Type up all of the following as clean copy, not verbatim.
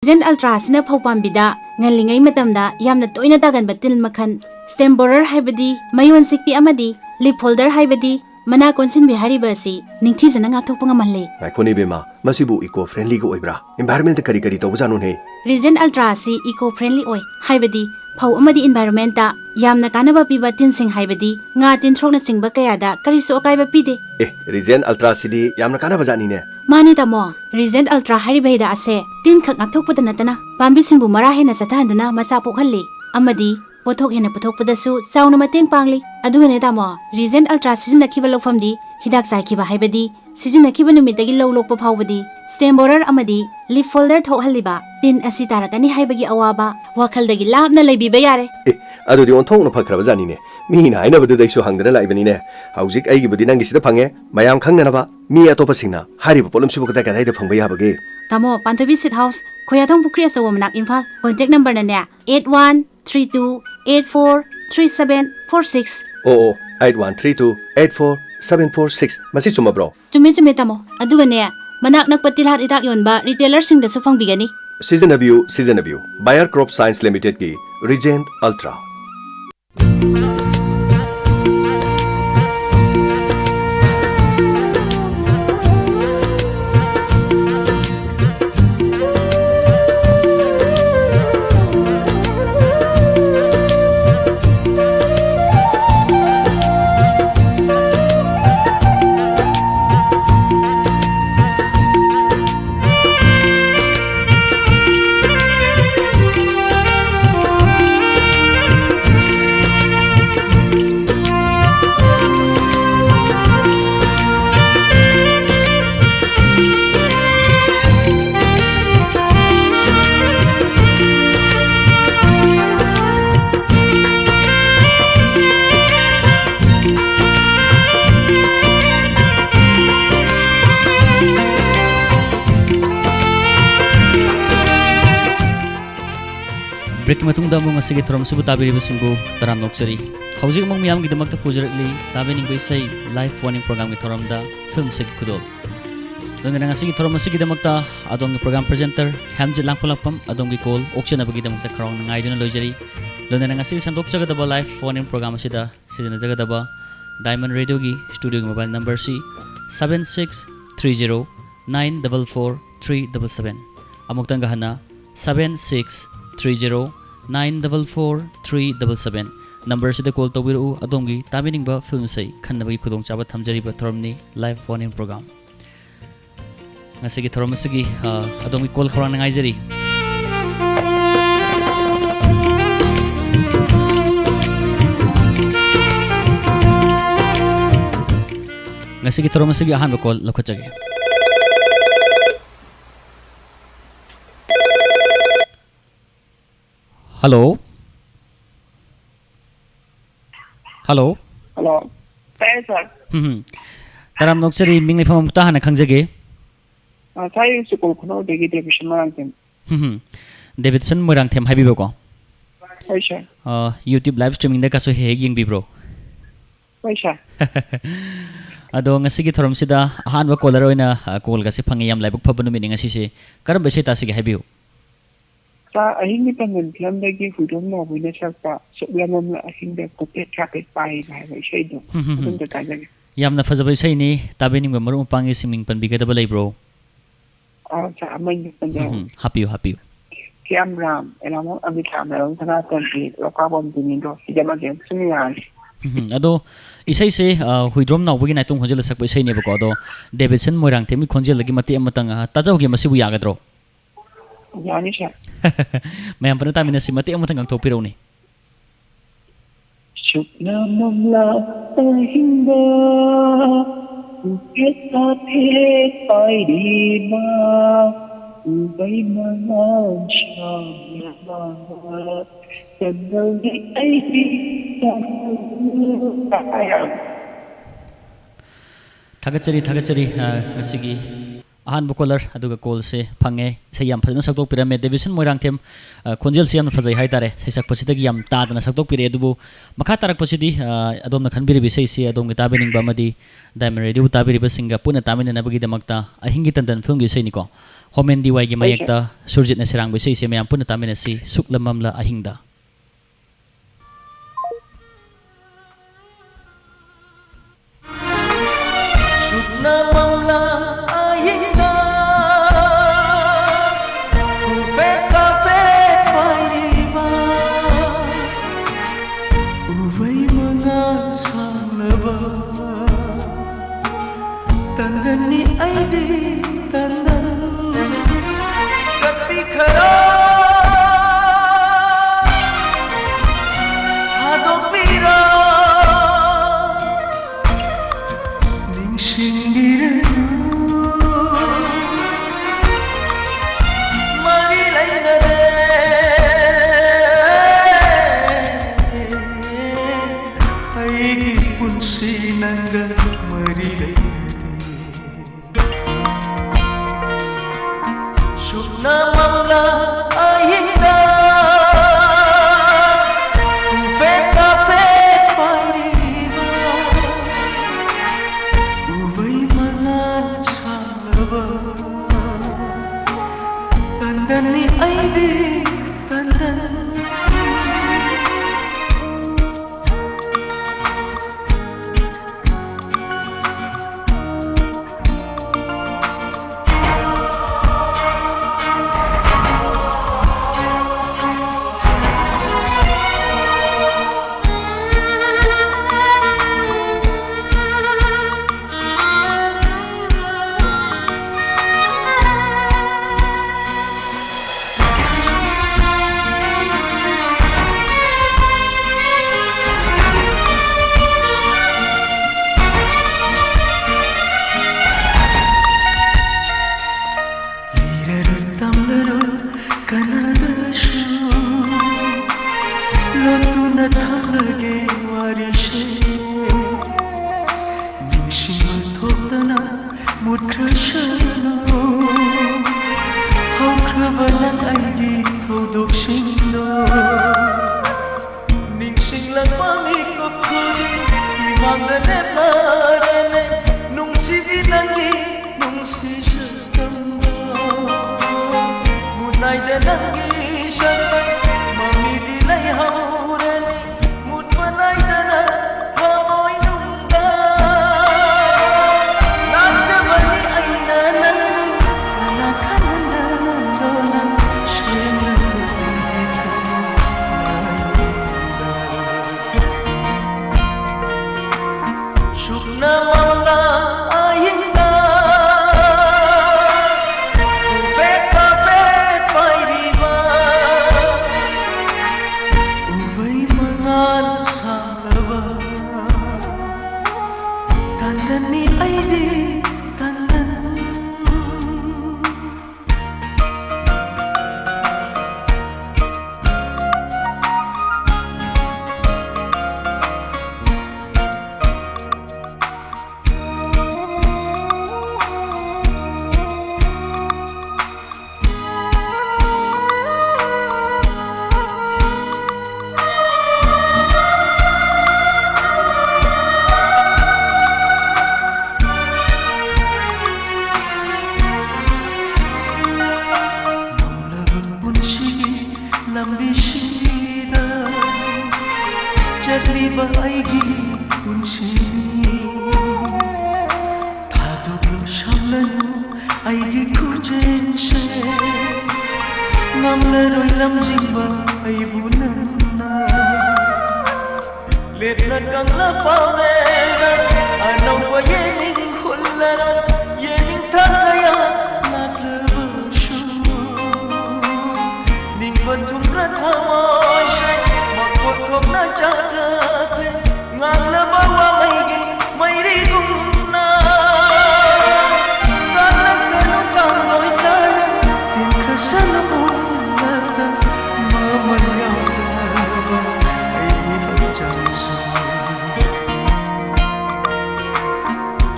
Regent Ultra sina phawpambi ngalingay matamda yamna toina taganba til makhan stem borer haibadi mayon sikpi amadi lip holder haibadi mana konsinbi hariba si ningthijana ngathokpa ngamalle Maikoni bema masibu eco friendly go oibra environment kari kari to bujanu ne Regent Ultra si eco friendly oi haibadi phau amadi environment ta yamna kanaba piba tinsing haibadi nga tinthrokna singba kayada kariso akaiba pide Regent Ultra sidi yamna kana bajani ne Mani tamo Regent Ultra haribaida ase tin khak ngathokpada natana pambi singbu mara hena sathanduna macha pokhalli amadi pothok hena pothokpadasu chauna mateng pangli adugane tamo Regent Ultra sizinakhiba lokfamdi hidak saikhiba haibadi sizinakhiba numitagi lowlokpa phawbadi stem borer amadi lip folder thokhalliba tin asi tarakani haibagi awaba wakhaldagi labna leibiba yare adudi onthokna phakhra bajani ne mi na aina badu daisu hangdana laibani ne haujik aigi budi nangi sida phange mayam khangnana ba mi atopa singna hariba polum sibu kada kada phangba yabage tamo Pantobi Sit House khoyathong pukri asawa manak Imphal contact number na ne 8132843746 oh 8132843746 masi chuma bro chume tamo aduga ne manak nak patilhat idak yonba retailer sing da su phangbigani season abiu Bayer Crop Science Limited ki Regent Ultra Break matungda mo nga sige toram subu tabiri basunggo taram noksari. Hauzik mong miyam gidamak ta pujaratli tabi ning isay live warning program gi toram da film sig kudol. Dong nga sige toram sig gidamak ta adong program presenter Hamjit Langpulapam adong gi call auction abagi gidamak ta karong ngai duna lojari. Dong nga sige sandok jaga da live warning program sida season jaga da Diamond Radio gi studio gi mobile number si 7630944377 amuk tang gahana 7630944377 number sida call tawiru adongi taminingba film sai khannabi khudong chaba thamjari ba thoromni live phone in program ngasigi thorom sigi adongi call khorang ngai jari ngasigi thorom sigi ahan ba call lokhachage Hello. Hello. Hello. Hey, sir. Taram noksari mingli famam ta hana khangjage. Sai school khono degi Davidson Morangthem. Davidson Morangthem haibi ko. Hey, sir. YouTube live streaming da kaso he ying bi bro. Hey, sir. Ado ngasigi thorom sida ahan ba caller oina call ga se phangi yam live phobanu meaning asi se karam be se ta sige haibi Sa ahing ni pangan film dagi hudom no buina sakpa soblamam la ahing da kope traffic pai na hai sei do adum da ta jage yamna fajaba sei ni tabening ba maru pangi siming pan biga da balai bro sa amai ni panjan happy camera elamo ami camera on thana tanti lokabom dini do hijama gen sunya ado isai se huidrom naw bagi naitung khonjel sakpa isai ne ba ko do Davidson Morangthem mi khonjel lagi mati amatang tajaw gi masibu yagadro Yani sir. Mayam pano tayo na si Mati ang matanggang topi raw ni. Syuk na mamla tahinda Ukit atit ay di ma Ubay mangan siya mga Sandal di ay di Tagachari ngasigi ahan bukolar aduga call se phange se yam phajna saktok pirame Davidson Morangthem khonjel siam phajai haitare saisak pasitagi yam ta dana saktok pire adubu makha tarak pasidi adom na khanbiri bisai se adom ga tabening ba madi Diamond Radio tabiri basinga puna tamine nabagi damakta ahingi tandan film gi sei ni ko Homen diwai gi mayekta surjit na sirang bisay si mayam puna tamin si suklamamla ahingda. Suklamamla ahingda Upet kapet pairiba Uvay mga sanglaba Tandan ni ay di tandan Jati khara Hadok pira Ningshindiranu Mari lainare Aigi punsi nanga mari lainare Shukna mamla ahida Upet kapet pairiba Uvay mga sanglaba Tandan ni ay di tandan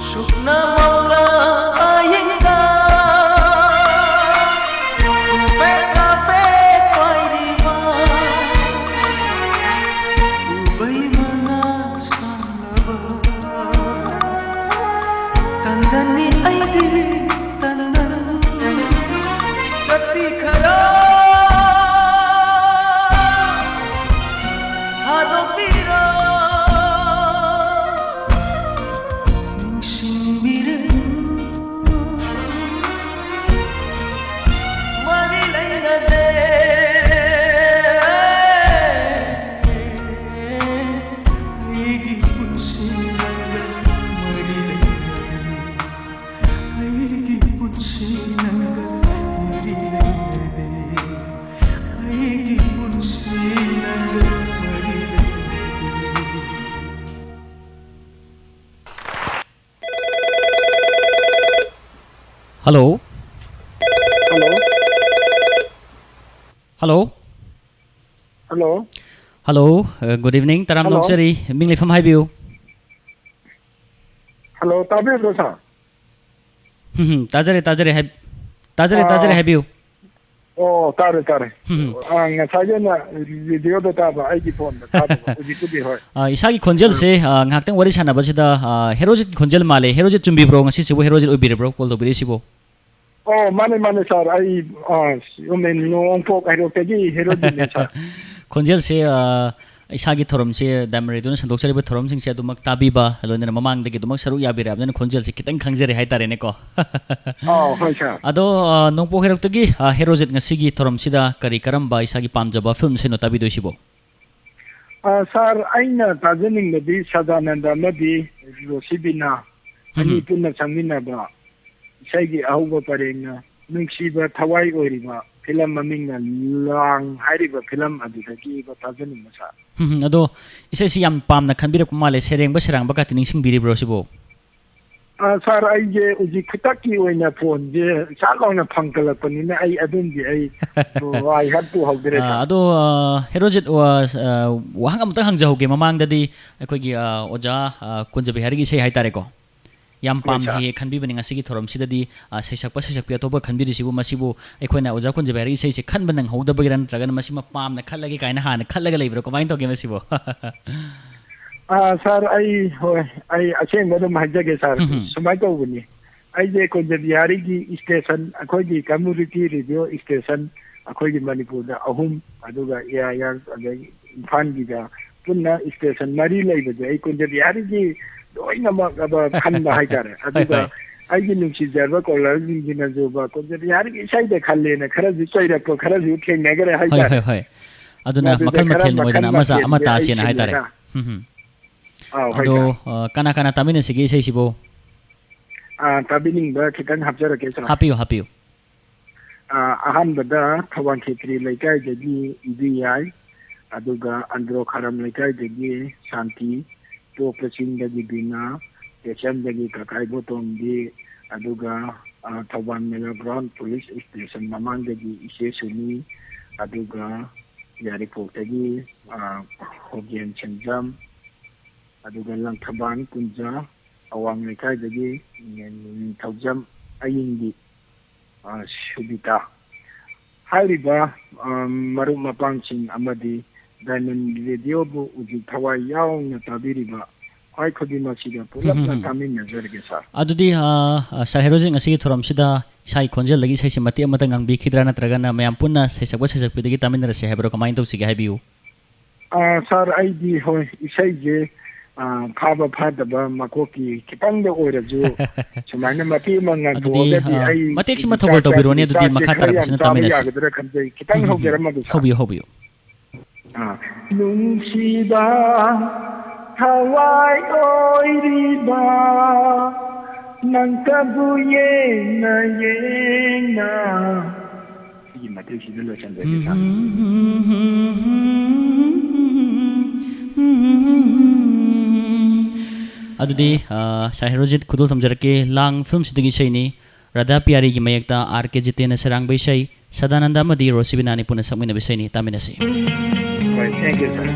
Shukna Maula hello hello hello hello hello good evening तराम Hello. नोक्सरी मिंग लेफम हाइबियो hello ताबीरो सा ताजरे Ah. ताजरे हाइबियो तारे तारे Hmm. ngसाइजेना वीडियोदा ताबा आइगी फोन ताबा उजिकुदी होय इसागी खोंजेल से ngakhtang wari sanabasida herojit khonjel male herojit chumbibro ngasi sibo herojit obirebro call dobiri sibo माने माने सर आई ओमेन नोंग फोक आइरो तेगी हेरो दिने सर khonjel se इसागी थोरम से दामरे दुन संदोक्सरिबो थोरम सिंग से दुमक ताबीबा लोनेना ममांग दगी दुमक सरु याबिराबने khonjel से खितंग खंगजरे हाइतारे ने को होय सर अदो नोंपो हेरक्तगी हेरोजित ngasi थोरम सिदा करी करम बा इसागी पामजबा फिल्म से नोताबी दोसिबो सर आइना ताजनिंग नदी सदानंद नदी रोसिबिना अनि पुन्ना संगिनाबा इसागी अहुबा परेना नुक्सीबा थवाई ओरिबा फिल्म ममिंगना लांग हाइरिबा फिल्म अदुदगी बा ताजनिंग सा अदो इसे सी याम पामना खनबिरक माले सेरेंग बसरांग बका तिनिंग बिरिब्रो सिबो सर आइजे उजी खितकी ओइना फोन जे चालौना फंकलपनिना आई अदुंगी आई आई हैव टू हौदरे अदो हेरोजित वहांग अमता हंगजहोगे ममांगददी अखोगी ओजा कुंजबि हरिगी से हाइतारे को याम पाम हे खनबिबनि ngasi थोरम सिददी सैसकपि अतोबा खनबिरि सिबु मसिबु एखोइना ओजा कुंजबि हरिगी सैसे खनबन नंग हौदबगि रन त्रगन मसिमा पामना खल्लगे काइना हाना खल्लगा लेब्रो कमाइन तोगे मसिबो सर आई होय आई असेंग बदम हाजगे सर सुमाय तौबनि आई जे कुंजबि हरिगी स्टेशन अखोगी कम्युनिटी रेडियो स्टेशन अखोगी मणिपुर दा अहुम अदुगा या इम्फान गिदा पुन्ना स्टेशन मरी लेबजे आई कुंजबि हरिगी लोइनमक अब खन्दा हाइतारे अदुगा आइगी नुक्सी जरबा कॉलर जिंगिना जोबा कुंजबि हरिगी साइदे खल्लेना खरा जि चैरको खरा जि थेंगनगरे हाइतारे हाय अदुना मखल मथेल मोइदना अमजा अमता आसिना हाइतारे अदो कना कना तामिने सिगे सै सिबो ताबिनिंग बा खितंग हबजरके सर हापियो अहमदा थवान खेत्री लेकाय दगी इबीआई अदुगा अंद्रो खरम लेकाय दगी शांति टोपसिंग दगी बिना स्टेशन दगी ककाई बोतोंगी अदुगा थवान मेला ग्राउंड पुलिस स्टेशन ममांग दगी इसे सुनी अदुगा यारिपोक दगी होगियन चंजम अदुगा लंथबान कुंजा अवांग लेकाय दगी थौजम अयिंगी सुबिता हाइरिबा मरु मपांगसिंग अमदी डायमंड रेडियो बु उजि थवाई यावना ताबिरिबा हाइ खुदिमा सिदा पुलपना तामिन जरगे सर अदुदी सर हेरोजिंग असि थोरम सिदा साइ खोंजेल लगी सैसे मति अमता ngang खिद्रा नत्रगना मयाम पुन्ना सैसकपि तामिन रसे हेबरो कमाइन तौसिगे हाइबिउ सर आइदी होय इसाइजे फाबा फादबा मकोकी खितंग ओरजु सुमाइना मति मंगा तोगदी आई मतेक सिमा थबल तबिरोने अदुदी मखा तरबसना तामिनस यागदरा खंजै खितंग होगेरमदु हौबियो नुंसीदा थवाई ओइरिबा नंकबु येना येना ये मतेक सिदा लोचंदे अदुदी साहिरोजित खुदो थमजरके लांग फिल्म सिदगी सैनी राधा प्यारी की मयकता आर के जितेन सरंग बैसै सदानंद मदी रोसिबिनानी पुना सकमिन बैसैनी तामिनसी थैंक यू सर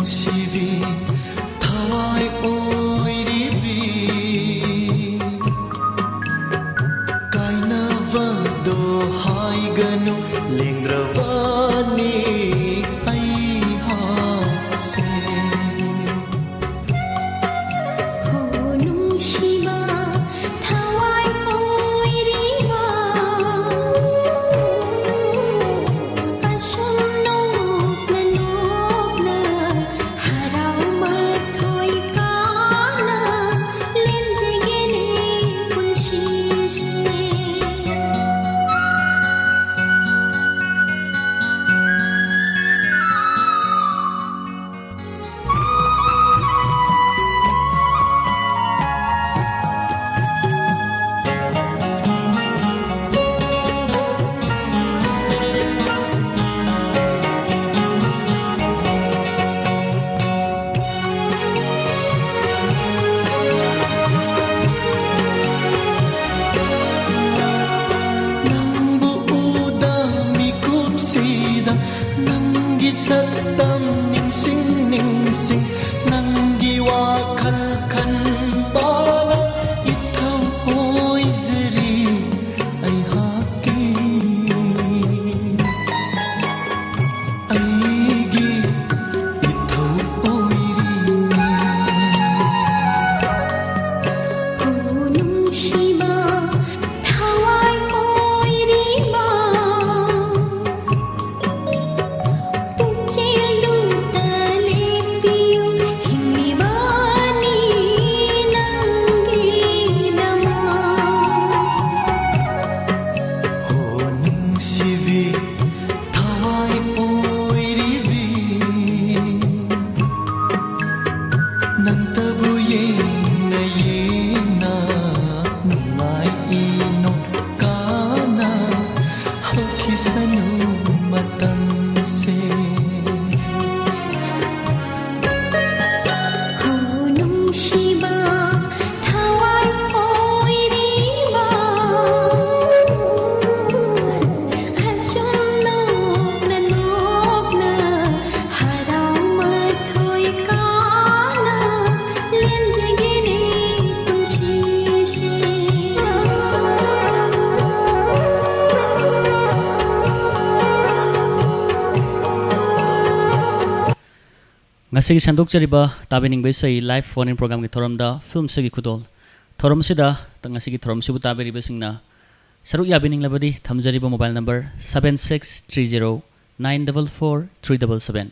ꯅꯨꯡꯁꯤꯕꯤ ꯊꯋꯥꯏ ꯑꯣꯏꯔꯤꯕꯤ ꯀꯥꯏꯅꯕꯗꯣ ꯍꯥꯏꯒꯅꯨ ꯂꯦꯡꯗ꯭ꯔꯕꯅꯤ ꯑꯩꯍꯥꯛꯁꯦ ꯅꯪꯒꯤ ꯁꯛꯇꯝ ꯅꯤꯡꯁꯤꯡ ꯅꯤꯡꯁꯤꯡ ꯅꯪꯒꯤ ꯋꯥꯈꯜ ꯈꯟꯕꯅ ꯏꯊꯧ ꯑꯣꯏꯖꯔꯤ ꯑꯩꯍꯥꯛꯀꯤ ꯑꯩꯒꯤ ꯏꯊꯧ ꯑꯣꯏꯔꯤꯅꯤ ꯅꯨꯡꯁꯤꯕ ꯊꯋꯥꯏ ꯑꯣꯏꯔꯤꯕ ngasi sandokjariba tabiningbai sai live phone in program ki thoramda film sagi khudol thoram sida ngasi ki thoram sibu tabiriba singna saruk yabining labadi thamjariba mobile number 7630944377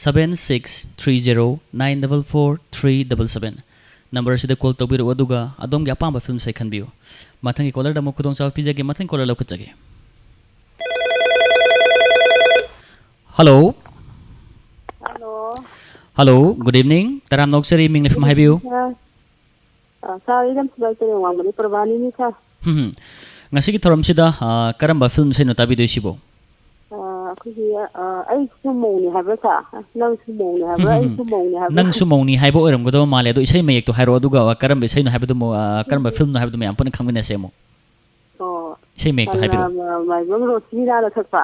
7630944377 number sida call tobiru aduga adom gi apamba film sai khanbiu mathangi caller da mo khudong chaw pijage mathang caller lokachage hello hello good evening taram noksari ming fm haibiu sa idam sulai tere wangmani prabani ni sa ngasi ki thoram sida karamba film sai no tabi doisibo akhi ai sumong ni haba sa nang sumong ni haba ai sumong ni haba nang sumong ni haibo oram godo male do isai mayek to hairo aduga karamba isai no haibo mo karamba film no haibo mo yam pun khangmina semo isai mayek to haibiro mai bom ro sira la thakpa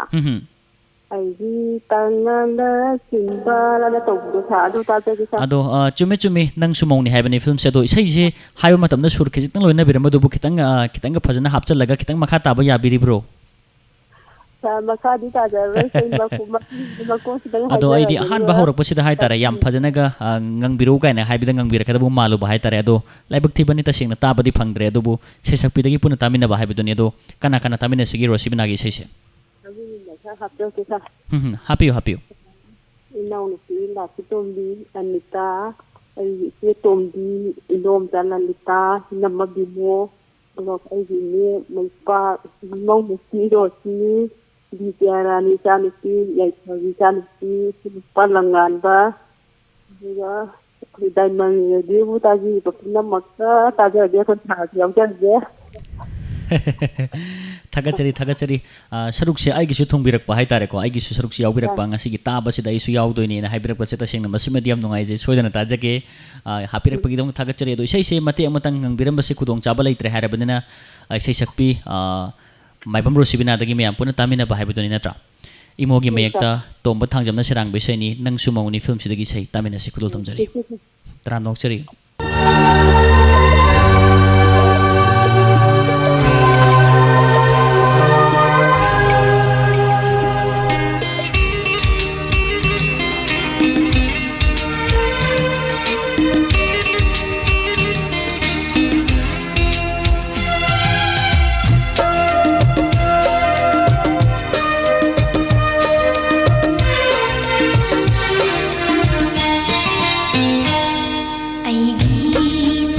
ai di tangala simba la to do sa do ta te sa ado chume chume nang sumong ni haibani film se do isai je haibo matam na sur khijitang loina birama do bu kitang kitang phajana hapchal laga kitang makha taba ya biri bro maka di ta da sai ma ko sidang ado ai di ahan ba horak pasida hai tare yam phajana ga ngang biru kai na hai bidang ngang bir kada bu malu ba hai tare ado laibak thibani ta singna ta badi phangdre ado bu sei sakpi dagi puna tamina ba hai bidoni ado kana kana tamina sigi rosibina gi sei se happy inau ni si la si tombi anita ai si tombi inom janalita namabimo lok ai ni mai pa mong musi do si di tiara ni chani si yai chawi chani si palangan ba juga diamond di bu ta ji pa namakka ta ja de kon tha yam jan je thagachari saruk se ai gi su thongbirak pa hai tare ko ai gi su saruk se yaubirak pa ngasi gi taba sida isu yaudoi ne na haibirak pa se ta sengna masi medium nungai je soidana ta jage hapirak pa gi dong thagachari do sei se mate amatang ngangbiram ba se khudong chaba leitre harabadina sei sakpi maibam rosibina dagi me ampuna tamina ba haibadoni natra ꯏꯃꯣꯒꯤ ꯃꯌꯦꯛꯇ ꯇꯣꯝꯕ ꯊꯥꯡꯖꯝꯅ ꯁꯩꯔꯥꯡꯕ ꯏꯁꯩꯅꯤ ꯅꯪꯁꯨ ꯃꯧꯅꯤ ꯐꯤल्मꯁꯤꯗꯒꯤ ꯏꯁꯩ ꯇꯥꯃꯤꯟꯅꯁꯤ ꯈꯨꯗꯣꯜ ꯊꯝꯖꯔꯤ ꯇꯔꯥꯝ ꯅꯣꯛꯆꯔꯤ ꯑꯩꯒꯤ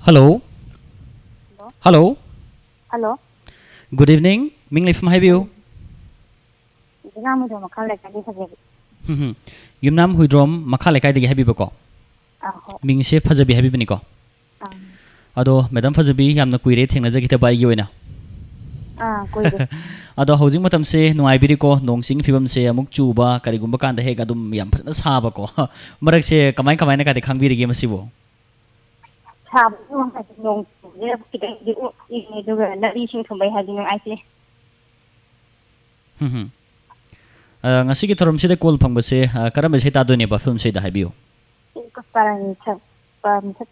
Hello. Hello. Hello. Good evening. Minglay from Highview. Dinamo do makal like ani sabi. Yumnam Huidrom Makale Kai Happy Boko. Ming Chef Fazabi Happy Benico. Ado Madam Fazabi, Yam the Quire thing as a guitar by Yuina. Ado housing matam say no ibirico, no sing people say a mukchuba, Karigumbakan the Hegadum Yam Sabako. Marak say Kamai the Kangi game Sivo. Tab no not reaching to my heading I say. Ngasi ki thorom sida call phang base karam se ta done ba film se da habiu Parang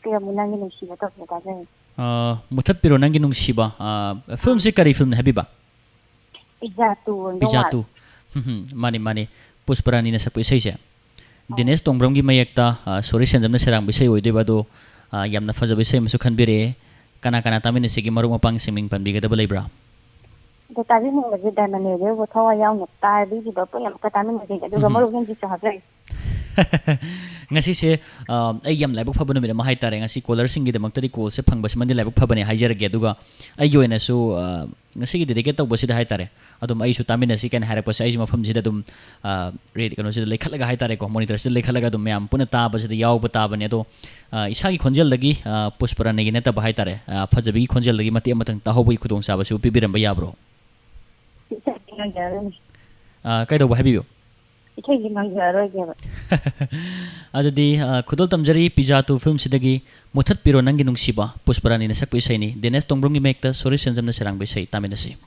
kaya mo nang nung siya to na muthat piro nang ginung siba film se kari film habi ba Pijatu mani pusparani na sa puisay siya Dines Tongbram gi mayekta sorry sendam na serang bisay oy ba do yamna faja bisay masu khanbire kana tamin ne sigi maru mapang siming panbiga da balay bra the tabi mo ga da na ne wo thawa yaw na ta bi di ba po yam ka tamin ne ga du maru gen ji sa ha ngasi se ai yam laibuk phabanu mi ma hai tare ngasi caller singi de maktari call se phangba se mandi laibuk phabani haijar ge duga ai yoina su ngasi gi dedicate to bosi da hai tare adum ai su tamina si kan hara pas ai ma pham ji da dum read kanu se lekhat laga hai tare ko monitor se lekhat laga dum yam puna ta ba se yaw ba ta bane to isa gi khonjel lagi puspara ne gi ne ta ba hai tare phajabi khonjel lagi mati amatang ta hobi khudong sa ba su pibiram ba yabro kai do ba habiyo Adudi Kudol Tamjari Pijatu film sidagi Muthat Piro Nangi Nungsiba Pusparani na sakpi say ni Dines Tongbrom gi mekta sorry senzam na serang bisay taminasi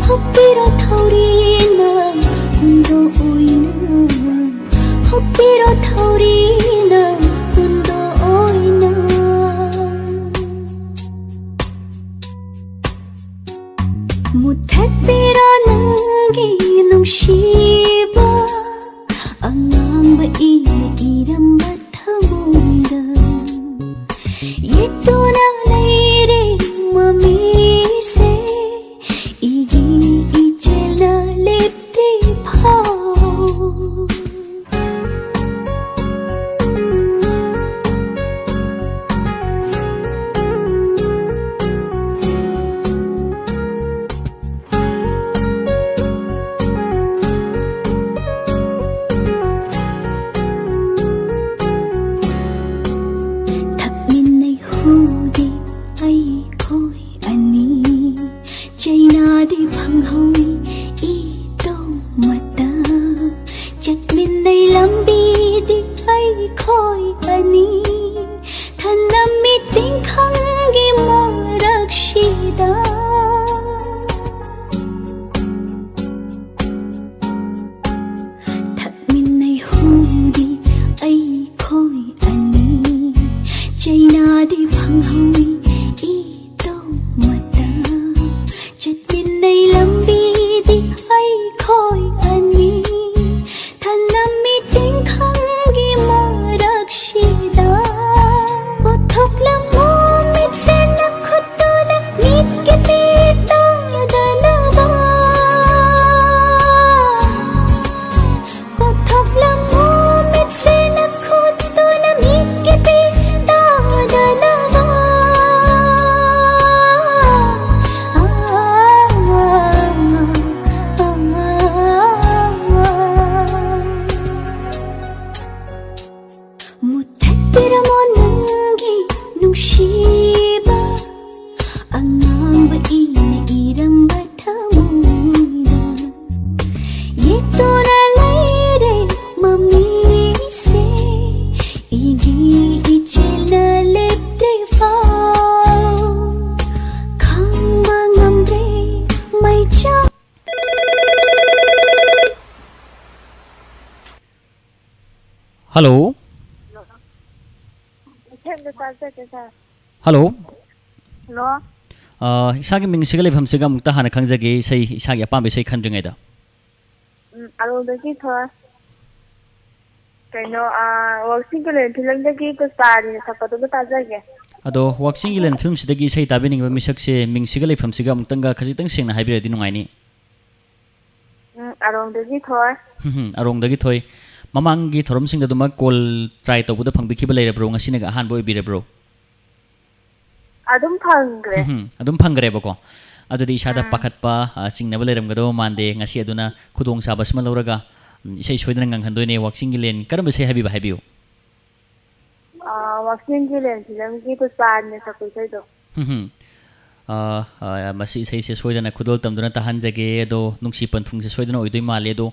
Hoppiro ꯅꯨꯡꯁꯤꯕ ꯑꯉꯥꯡꯕ ꯏꯅ ꯏꯔꯝꯕ ꯊꯃꯣꯏꯗ ꯌꯦꯛꯇꯨꯅ ꯂꯩꯔꯦ ꯃꯃꯤꯁꯦ 이기 이제나 leptri파 탁민의 후디 아이 거의 아니 Chainadi phanghawi I to mata Chakmin nay lambi di ai khoi ani Thanami ting khangi morakshida Thakmin nay hudi ai khoi ani Chainadi phanghawi I to mata Chakmin nay lambi di ai khoi ani Thanami ting khangi morakshida Othok lamo mit se na khutto na mit ke pita danava Othok lamo mit se na khutto na mit ke pita danava 무택비라모 능기 농시바 앙앙바 이네 이름바 타무이다 예토나 레이레 마미세 이기 이첼나 lep트리파 강방암드레 마이차 Hello. Hello. Hello. Isagi ming sigale pham sigam ta hana khangjage sei isagi apam be sei khandringai da. ꯑꯔꯣꯝꯗꯒꯤ ꯊꯣꯏ ꯀꯩꯅꯣ ꯋꯥꯛꯁꯤꯡ ꯀꯂꯦꯟ ꯐꯤꯂꯝꯗꯒꯤ ꯄꯨꯁꯄꯥꯅꯤꯅ ꯁꯛꯄꯗꯨꯒ ꯇꯥꯖꯒꯦ Ado Waxing Gilen film sidagi sei tabining ba misak se ming sigale pham siga mutanga khajitang sengna haibiradi nungaini. ꯑꯔꯣꯝꯗꯒꯤ ꯊꯣꯏ Arongdagi thoi mamangi thorom singda duma call try tawbuda phangbikiba leirabro ngasinaga ahanbo ibirabro. ꯑꯗꯨꯝ ꯐꯪꯈ꯭ꯔꯦ Adum phangre bako. Adudi isada pakhatpa singnaba leiramgado mande ngasi aduna khudong saba sma lauraga isai soidana nganghandoine Waxing Gilen karamba sei habiba habiu. ꯋꯥꯛꯁꯤꯡ ꯀꯂꯦꯟ ꯐꯤꯂꯝꯒꯤ ꯄꯨꯁꯄꯥꯅꯤꯅ ꯁꯛꯄ ꯏꯁꯩꯗꯣ masi isai se soidana khudol tamduna tahanjage ado nungsi panthung se soidana oidoi male ado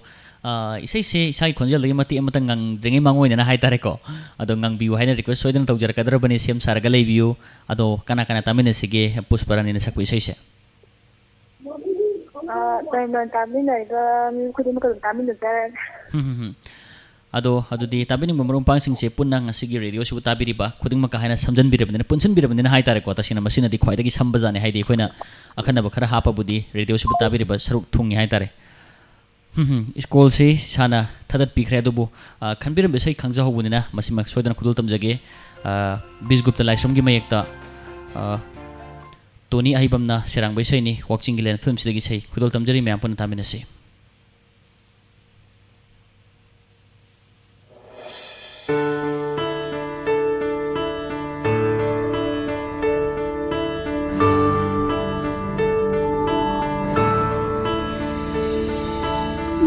isai se isai khonjel dagi mati amata ngang drengi mangoina na haitare ko ado ngang biu haina request soidana tawjar kadrabani sem sarga leibiu ado kana kana tamine sige pusparani na sakwi isai se ꯀꯩꯅꯣ ꯇꯥꯃꯤꯟꯅꯔꯤꯕ ꯃꯤ ꯈꯨꯗꯤꯡꯃꯛ ꯑꯗꯨꯝ ꯇꯥꯃꯤꯟꯅꯖꯔꯦ ado adudi tabining marum pangsing se punna ngasigi radio su tabiriba khudingmaka haina samjanbirabandina punsinbirabandina haitare ko tasina masina di khwaidagi sambajane haidi khoina akhanaba khara hapa budi radio su tabiriba saruk thungi haitare school se sana thadat pikre adubu khanbiram besai khangja hobunina masima soidana khudul tamjage bisgupta laisomgi mayekta toni ahibamna serang besai ni Waxing Gilen film sidagi sei khudul tamjari mayam pun taminase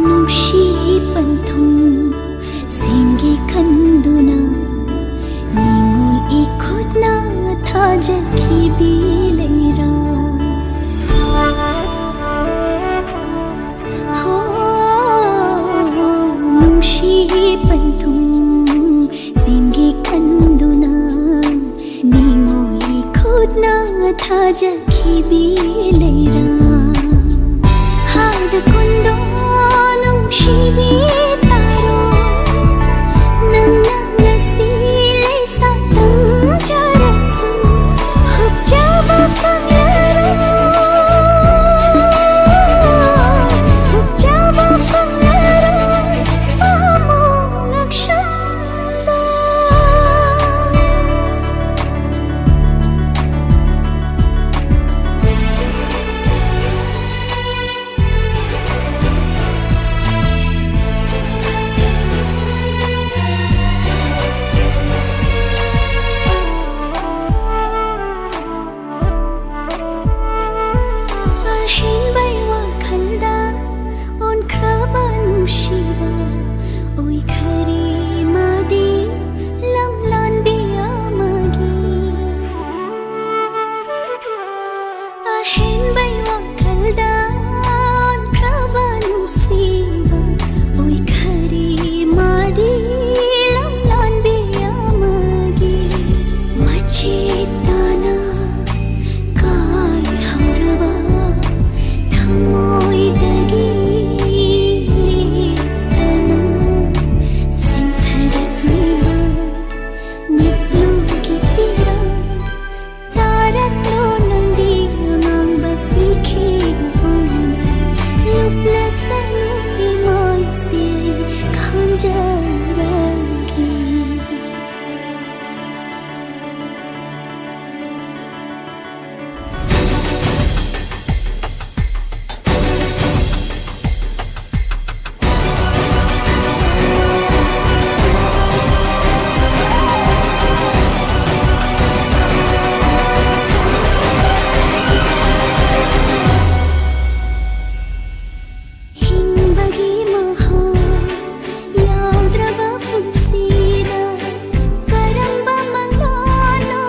ꯅꯨꯡꯁꯤ ꯄꯟꯊꯨꯡ ꯁꯦꯡꯒꯤ ꯈꯟꯗꯨꯅ ꯅꯤꯡꯉꯣꯜ ꯏꯈꯨꯠꯅ ꯊꯥꯖꯈꯤꯕꯤ ꯂꯩꯔꯥ ꯅꯨꯡꯁꯤ ꯄꯟꯊꯨꯡ ꯁꯦꯡꯒꯤ ꯈꯟꯗꯨꯅ ꯅꯤꯡꯉꯣꯜ ꯏꯈꯨꯠꯅ ꯊꯥꯖꯈꯤꯕꯤ ꯂꯩꯔꯥ 하다 콘도 농시비 따로 넌 silay sa tangjarasu hubjaba famyaro hubjaba famyaro ꯅꯨꯡꯁꯤꯕ ꯑꯣꯏꯈꯔꯦ ꯃꯥꯗꯤ ꯂꯝꯂꯥꯟꯕꯤ ꯑꯃꯒꯤ ꯃꯆꯦꯠ ꯇꯥꯅ ꯀꯥꯏꯍꯧꯔꯕ ꯊꯃꯣꯏꯗꯒꯤ ꯂꯦꯞꯇꯅ ꯁꯤꯟꯊꯔꯛꯂꯤꯕ ꯃꯤꯠꯂꯨꯝꯒꯤ ꯄꯤꯔ ꯇꯥꯔꯛꯂꯣ ꯅꯪꯗꯤ ꯑꯉꯥꯡꯕ ꯄꯤꯈꯤꯕ ꯂꯨꯞꯂꯁꯅꯨ ꯏꯃꯥꯏꯁꯦ ꯈꯪꯖꯔꯒꯦ ꯍꯤꯡꯕꯒꯤ ꯃꯍꯥꯎ ꯌꯥꯎꯗ꯭ꯔꯕ ꯄꯨꯟꯁꯤꯗ ꯀꯔꯝꯕ ꯃꯪꯂꯥꯟꯅꯣ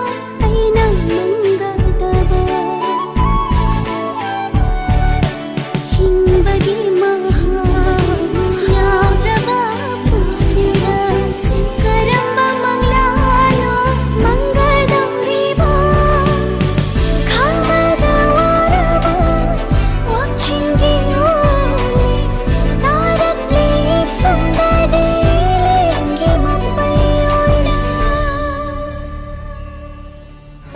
ꯑꯩꯅ ꯃꯪꯒꯗꯕ ꯍꯤꯡꯕꯒꯤ ꯃꯍꯥꯎ ꯌꯥꯎꯗ꯭ꯔꯕ ꯄꯨꯟꯁꯤꯗ ꯀꯔꯝꯕ ꯃꯪꯂꯥꯟꯅꯣ ꯃꯪꯒꯗꯧꯔꯤꯕ ꯈꯪꯕꯗ ꯋꯥꯔꯕ ꯋꯥꯛꯆꯤꯡꯒꯤ ꯑꯣꯏ ꯇꯥꯔꯛꯂꯤ ꯏꯐꯝꯗꯗꯤ ꯂꯦꯡꯒꯤ ꯃꯄꯩ ꯑꯣꯏꯅ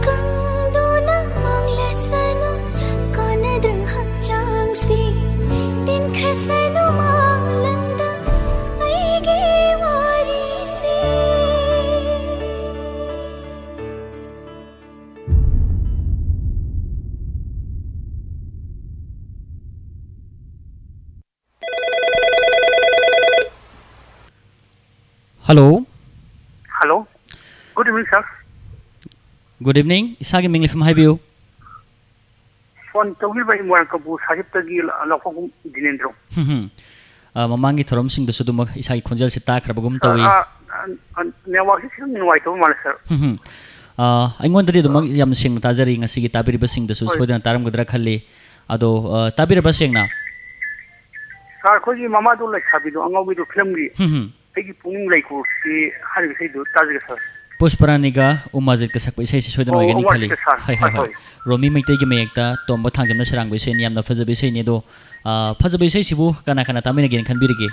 ꯀꯪꯗꯨꯅ ꯃꯥꯡꯂꯁꯅꯨ ꯀꯥꯟꯅꯗ꯭ꯔ ꯍꯛꯆꯥꯡꯁꯤ ꯇꯤꯟꯈ꯭ꯔꯁꯅꯨ ꯃꯥꯡꯂꯪꯗ ꯑꯩꯒꯤ ꯋꯥꯔꯤꯁꯤ Hello. Hello. Good evening, sir. Good evening. Isagi mingli from Haibiu. Phone tawilba imwan kabu sahibtagi lakogum dinendro. Mamangi thorom sing da sudumag isagi khonjal si takrabagum tawi. Network is nuwaito mal sir. Aingon dadi dumag yam sing tajari ngasigi tabiriba sing da su soidana taram gadra khalli. Ado tabiriba sing na. Sir khoji mama do like sabido angawi do film gi. Egi puning like ko si hari sai do tajiga sir. Pushparaniga umazit ka sakpa isai si soidana oigani khali. Hai hai hai. Romi maitai gi mayekta tomba thangjamna sarangba isai ni yamna fajabi isai ni do fajabi isai sibu kana kana tamina gen khanbirigi.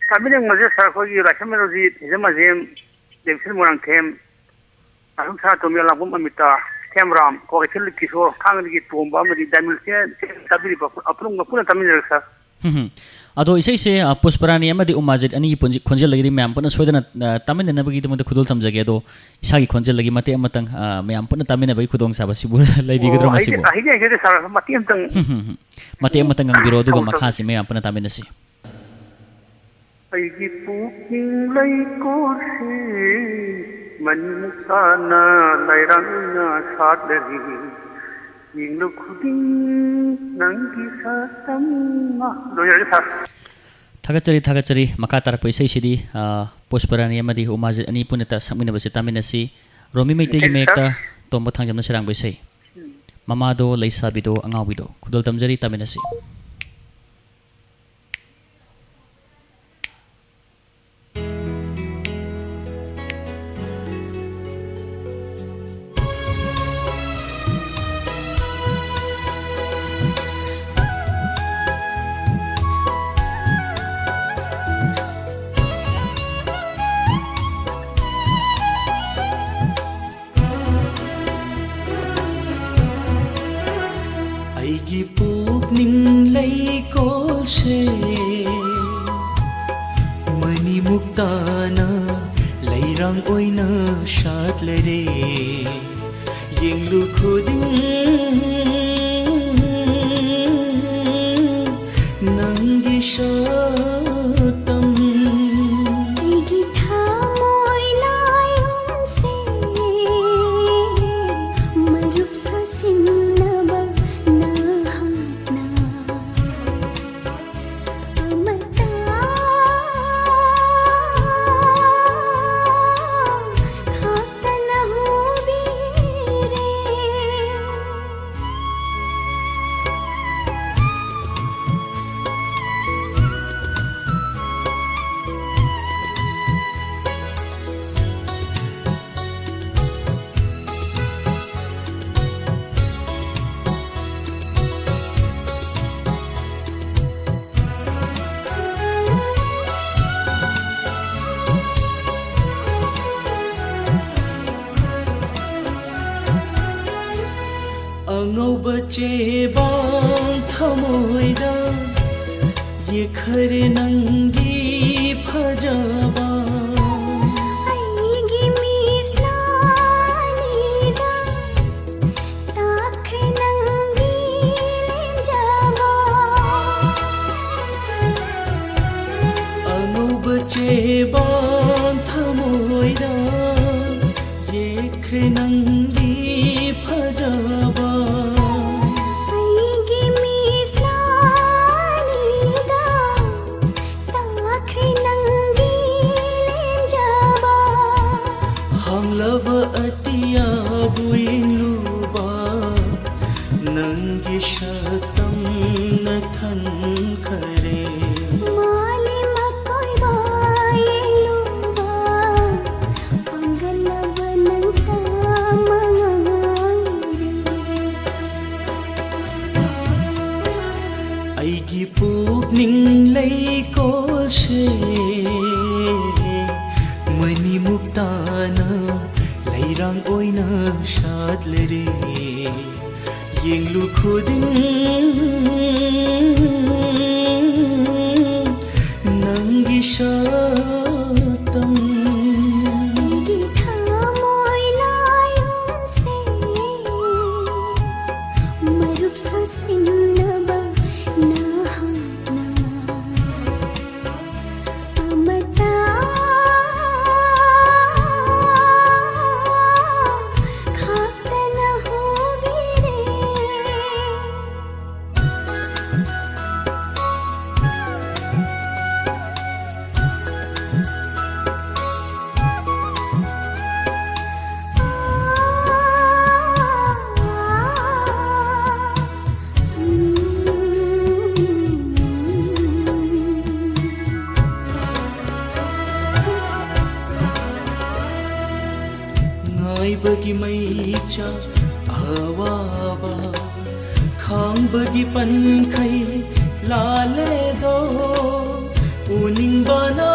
Sabine maje sir khoji rashamroji jamajem demsil morang them ahum sa tomya labum amita camera ko khil kisor khangri tomba amadi damil se sabiri ba apnung puna tamina sir. Ado isai se Pushparani amadi umazit ani khonjel lagi mayam puna soidana tamina nabagi dumada khudol tamjage ado isagi khonjel lagi mate amatang mayam puna tamina bai khudong saba sibu laibi gudro masibu ahija gede sir mati amtang mate amatang ang biro duga makhasi mayam puna tamina si aigi puking lai ko se manmukana lairangna sadari yinglu khuding nanggi satamma doyari sir Thagachari makha tarak paisai sidi Pushparani amadi umazit ani punata samina basi tamina si Romi maitai gi mayekta tomba thangjamna sarang baisai Mamado leisabido angawido khudol tamjari tamina si ꯑꯩꯒꯤ ꯄꯨꯛꯅꯤꯡ ꯂꯩꯀꯣꯜꯁꯦ ꯃꯅꯤꯃꯨꯛ ꯇꯥꯅ ꯂꯩꯔꯥꯡ ꯑꯣꯏꯅ ꯁꯥꯠꯂꯔꯦ ꯌꯦꯡꯂꯨ ꯈꯨꯗꯤꯡ ꯅꯪꯒꯤ ꯁꯛꯇꯝ ꯑꯩꯒꯤ ꯊꯃꯣꯏ ꯂꯥꯏꯑꯣꯡꯁꯦ ꯃꯔꯨꯞ ꯁꯥꯁꯤꯟꯅꯕ ꯅꯍꯥꯛꯅ ꯑꯃꯠꯇ ꯈꯥꯛꯇꯅ ꯍꯨꯕꯤꯔꯦ चेबां थमोइदा ये खरे नंगी फजाबा आईगी मिस्लानीदा ताख नंगी जावा अनूब चेबां थमोइदा ये खरे नंगी फजाबा आईगी मिस्लानीदा ताख नंगी जावा Hanglab atiya buinluba nangi shatam nathan khare Male मकोई बायलुबा पंगल बनंता मंगांगे aigi pukning lay ko she mani muktana lairang oina shad lere yenglu khudin nangi shatam खामोई लायों से मरुप सा सिन्नबा नहाना अमता खाते न हो रे ngai bagi maicha awaba khang bagi pan khai lale do uning bana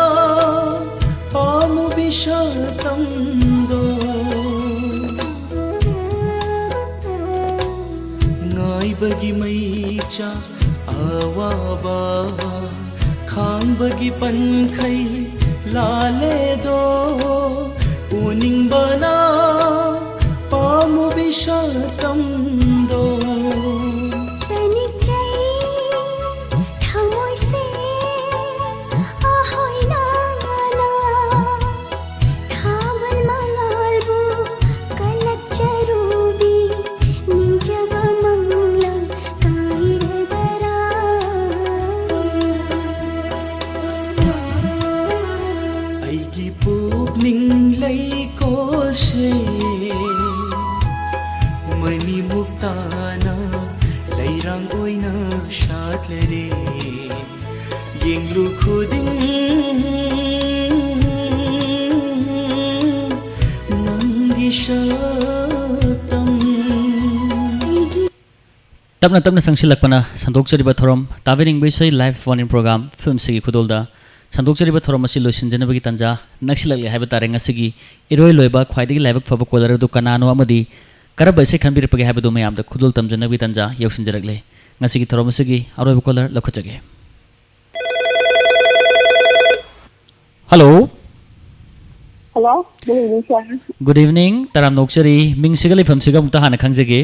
pamu bishatam do ngai bagi maicha awaba khang bagi pan khai lale do uning bana pamu bishatam do तनिक चई खामोई से ahoy नाना खावल मंगलबु कलक चरूबी निजब मंगला कायर दरा aigi pukning lay ko she mani muktana lairang oina shat lere yenglu khudin nangi shatam तबना तबना संगसिलकपना संदोकचरिबा theorem ताबेनिंग बेसै live warning programme film सिगी खुदोलदा संदोकचरिबा theorem असि लोसिनजनबगी तंजा नक्सिलकले हाइबा तारे ngasiगी इरोय लोयबा ख्वाइदगी लाइबक फबा collar दु कनानो अमदी करब बेसै खनबिरपगे हाइबदो मयामदा खुदोल तमजनबगी तंजा यौसिनजरकले ngasiगी थोरम असि अरोयबा कोलर लखुचगे hello hello good evening sir good evening ताराम नोकचरी मिंगसिगा लेफमसिगा मुक्ता हाना खंगजगे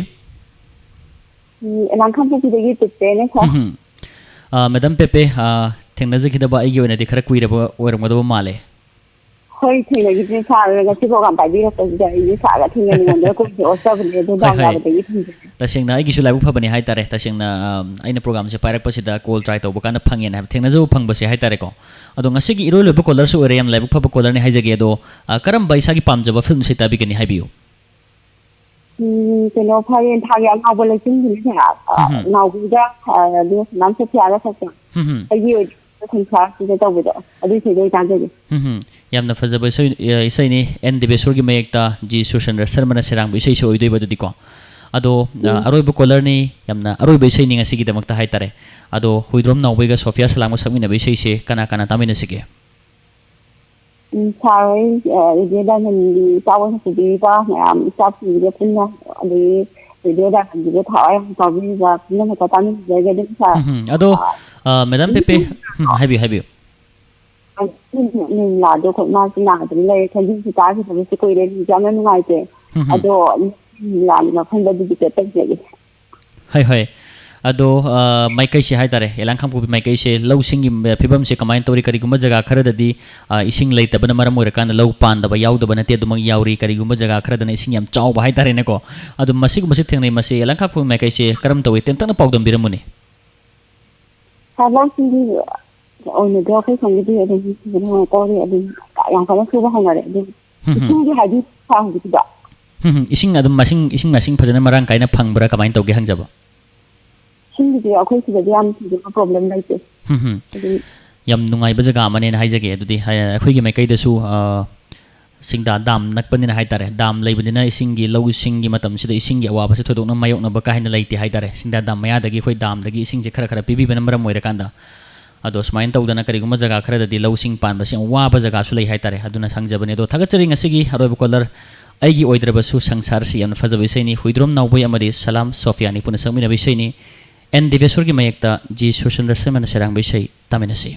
एनाम खामपुदगी पिपे ने सर मैडम पेपे थेंगनजखिदबा आइगी ओइनादि खरा कुइरबा ओइरमगदबा माले होय थेंगगी ने सर गसि प्रोग्राम पाइबिरपदा इनि सागा थेंगनि गंदे को ओसबने दो दांगाबदगी थेंगे तसेंना आइगिसु लाइबु फबनि हाइतारे तसेंना आइना प्रोग्राम से पाइरकपसिदा कॉल ट्राई तौब काना फंगेन हाब थेंगनजबु फंगबसे हाइतारे को अदो ngasiगी इरोय लोब कॉलर सु ओरे याम लाइबु फब कॉलर ने हाइजगे अदो करम बाइसागी पामजबा फिल्म से ताबिगनि हाइबियो कनो फायन थागे नावबो लसिन ने नावबुदा दो नाम से थियागा सकता आइगी ओइ खंसा से तौबदो अदि सेदो ताजगे यामना फजबा इसैनि एन दिबेश्वरगी मयेक्ता जी सुरेंद्र शर्मा सेरांग इसै से ओइदोय बदुदि को अदो अरोइबो कॉलर नि यामना अरोइबो इसै नि ngasiगी दमकता हाइतारे अदो हुइद्रोम नावबेगा सोफिया सलांगो सकमिना इसै से कना कना तामिनसिगे सारै रेडियो दाननि पावन सुबिबा याम साबसिगे पुन्ना अदि वीडियोदा हंजिगे थावाय पाबी जा पुनः कतानी जगह दिन सा अदो मैडम पेपे हाइबियो nin la do ko ma na de le kan ji ta ki se ko ile ji jam na ngai te ado la na khan da di te te je hai hai ado maikai se hai tare elang kham ko maikai se lau sing phibam se kamain tori kari guma jaga khara da di ising lei tabana maram ora kan lau pan da ba yaw da bana te dumang yauri kari guma jaga khara da na ising yam chaw ba hai tare ne ko ado masig masig theng nei mase elang kham ko maikai se karam tawi ten tan pawdam biramuni ha lau sing di ओने दो kai song di de ji ji na ko ri adi ka yang ka su ba hang re di su di ha di sang di da ising adum masing phajana marang kaina phangbra kamain tawge hangjaba sing di akhoi su da yam di problem lai te yam nungai ba jaga mane haijage adudi akhoi gi maikai da su singda dam nakpanina haitare dam leibadina isingi low singi matam sida isingi awaba se thodokna mayokna ba ka hina leiti haitare singda dam maya dagi khoi dam dagi ising je khara khara pibi banam maram moira kanda ado smain tawdana kariguma jaga khara dadi low sing pan ba sing wa ba jaga su lei haitare aduna sangjabane do thagachari ngasigi haroba kolar aigi oidraba su sangsar si yan fajabi saini huidrom nawboi amadi salam sofia ni puna samina bi saini en divesur gi mayekta ji social semana serang bi sai taminasi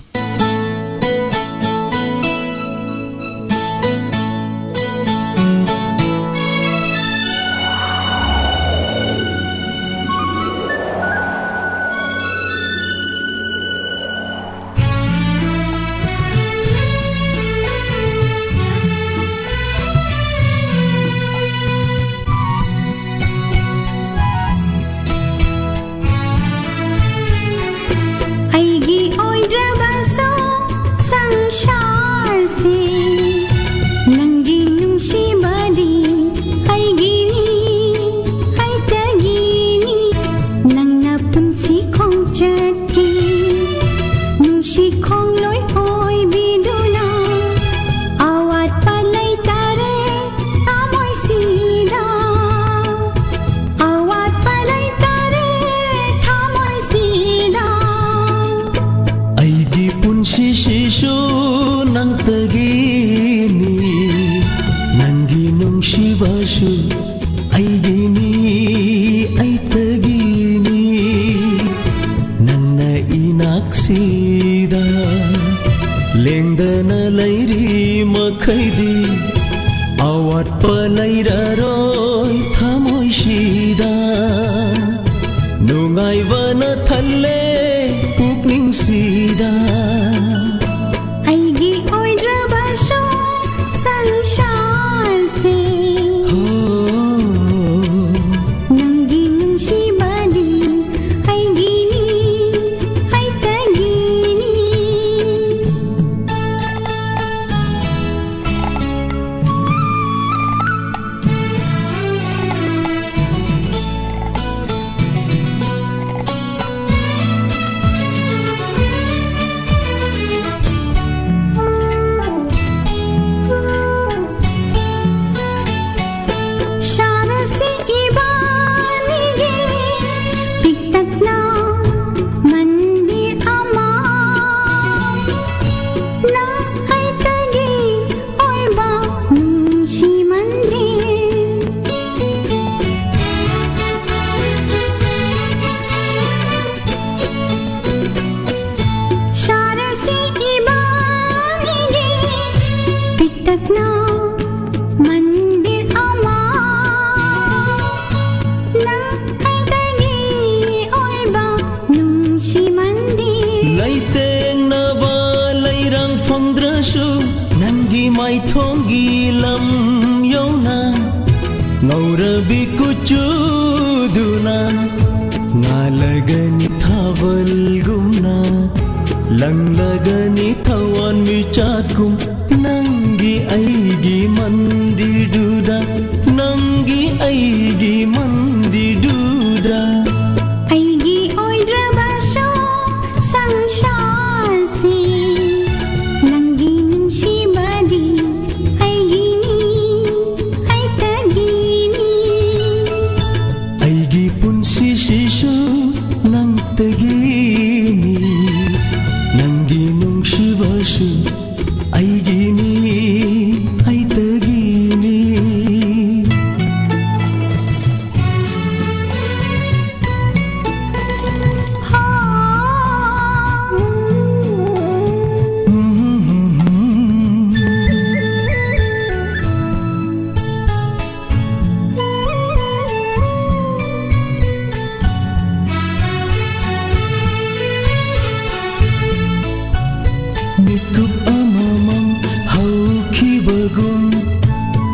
Mikup amamam haukibagum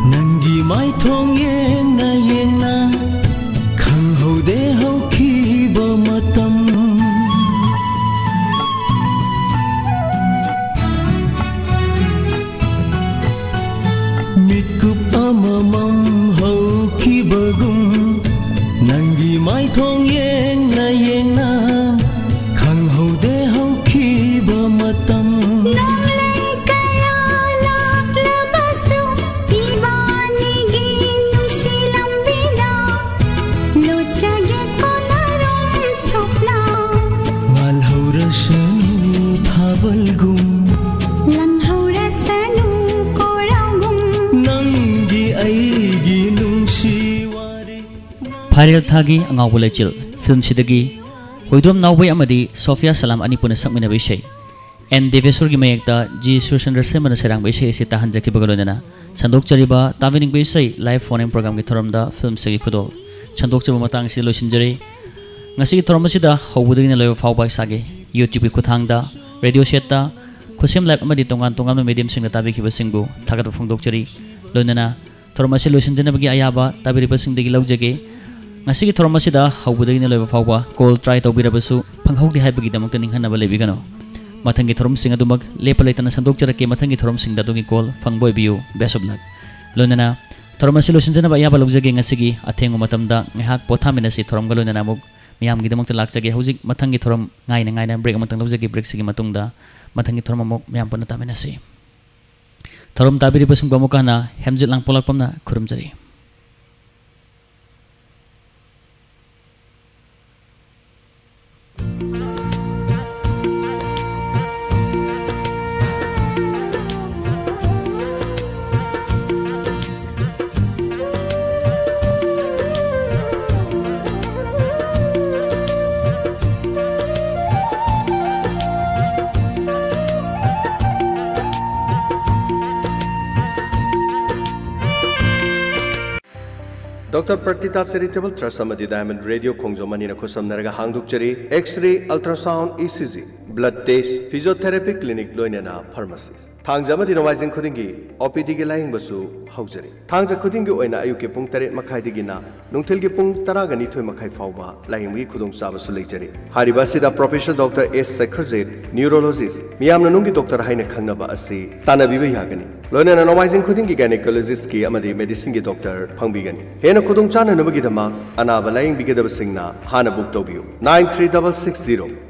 Nangi mai thong yeng na Khang haude haukiba matam Mikup amamam haukibagum Nangi mai thong yeng na Khang haude haukiba matam Nang lay kaya laklabaso Ibanigi nung silang bina Lutsagi ko na rumtok na Ngal haurasanu thabalgum Langhaw rasanu koragum Nangi aigi nungsiwari Phairil thagi angau bulaichil film sidagi hoidrom nawbai amadi Sofia Salam ani puna sakmina baisai N Devesur gi mayekta G Surchandra Semana serang baisai isi tahan jaki bagalonana chandok chariba tavining baisai live phone program gi thoramda film segi khudol chandok chaba matang si losinjare ngasi gi thoram sida hobudagina loyo phawbai sage YouTube gi khuthangda radio set ta khusem live amadi tongan tongan medium singna tabi khiba singbu thagat phongdok chari lonana thoram si losinjana bagi ayaba tabiri basing degi laujage ngasi gi thoram sida hobudagina loyo phawba call try tobirabasu phanghaugi haibagi damak ninghanaba lebigano mathangi thoram sing adumak lepa leitana sandok charake mathangi thoram sing dadugi call phangboi biu best of luck lonana thoram si losinjana ba ayaba laujage ngasi gi athengu matamda ngehak pothamina si thoram galonana muk miyam gi damak lakjage hojik mathangi thoram ngaina break amatang laujage break sigi matungda mathangi thoram muk miyam pona tamina si thoram tabiri basung bamukana hemjit lang polak pamna khurumjari Dr. Pratita Charitable Trust Amadi Diamond Radio Khongjomanina Khosamnaraga Hangdukchari X-ray Ultrasound ECG Blood Test Physiotherapy Clinic Loinana Pharmacy Thangjamadi Nowaijing Khudingi OPD gi laing basu haujari Thangja Khudingi oina ayuke pung 8 makhai digina nungthil gi pung 12 makhai fawba laing gi khudong chabasu leijari Hariba sida Professor Dr. S. Sekharjit Neurologist miyamna nungi doctor haina khangnaba asi tanabiba yagani Loinana Nowaijing Khudingi gynecologist ki amadi medicine gi doctor phangbigani hena khudong chana nabagi dama anaba laing bigedaba singna hana book tobiu 9360